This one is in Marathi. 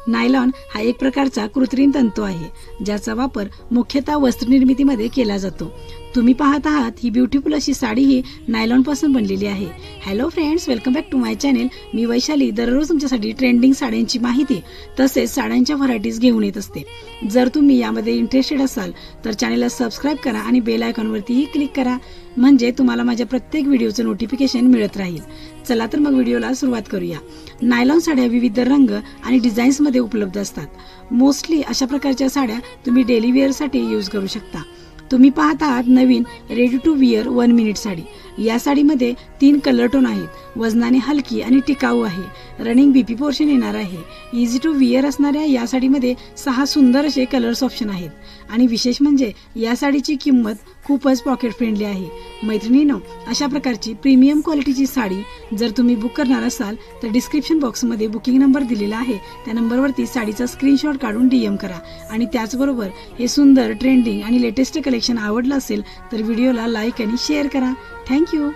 नायलॉन हा एक प्रकारचा कृत्रिम तंतू आहे ज्याचा वापर मुख्यतः वस्त्रनिर्मितीमध्ये केला जातो। तुम्ही पाहत आहात ही ब्युटिफुल अशी साडी ही नायलॉन पासून बनलेली आहे। Hello friends, welcome back to my channel. मी वैशाली दररोज तुमच्यासाठी ट्रेंडिंग साड्यांची माहिती तसेच साड्यांच्या व्हरायटीज घेऊन येत असते। जर तुम्ही यामध्ये इंटरेस्टेड असाल तर चॅनेलला सबस्क्राइब करा आणि बेल आयकॉनवरतीही क्लिक करा, म्हणजे तुम्हाला माझ्या प्रत्येक व्हिडिओचे नोटिफिकेशन मिळत राहील। चला तर मग व्हिडिओला सुरुवात करूया। नायलॉन साड्या विविध रंग आणि डिझाईन्स मध्ये उपलब्ध असतात। मोस्टली अशा प्रकारच्या साड्या तुम्ही डेली वेअर साठी यूज करू शकता। तुम्ही पाहत आहात नवीन ready to wear 1 minute sari. या साडीमध्ये 3 कलर टोन आहेत। वजनाने हलकी आणि टिकाऊ आहे। रनिंग बीपी पोर्शन येणार आहे। इझी टू विअर असणाऱ्या या साडीमध्ये 6 सुंदर असे कलर्स ऑप्शन आहेत आणि विशेष म्हणजे या साडीची किंमत खूपच पॉकेट फ्रेंडली आहे। मैत्रिणींनो, अशा प्रकारची प्रीमियम क्वालिटीची साडी जर तुम्ही बुक करणार असाल तर डिस्क्रिप्शन बॉक्समध्ये बुकिंग नंबर दिलेला आहे, त्या नंबरवरती साडीचा स्क्रीनशॉट काढून DM करा। आणि त्याचबरोबर हे सुंदर ट्रेंडिंग आणि लेटेस्ट कलेक्शन आवडलं असेल तर व्हिडिओला लाईक आणि शेअर करा। थँक्यू।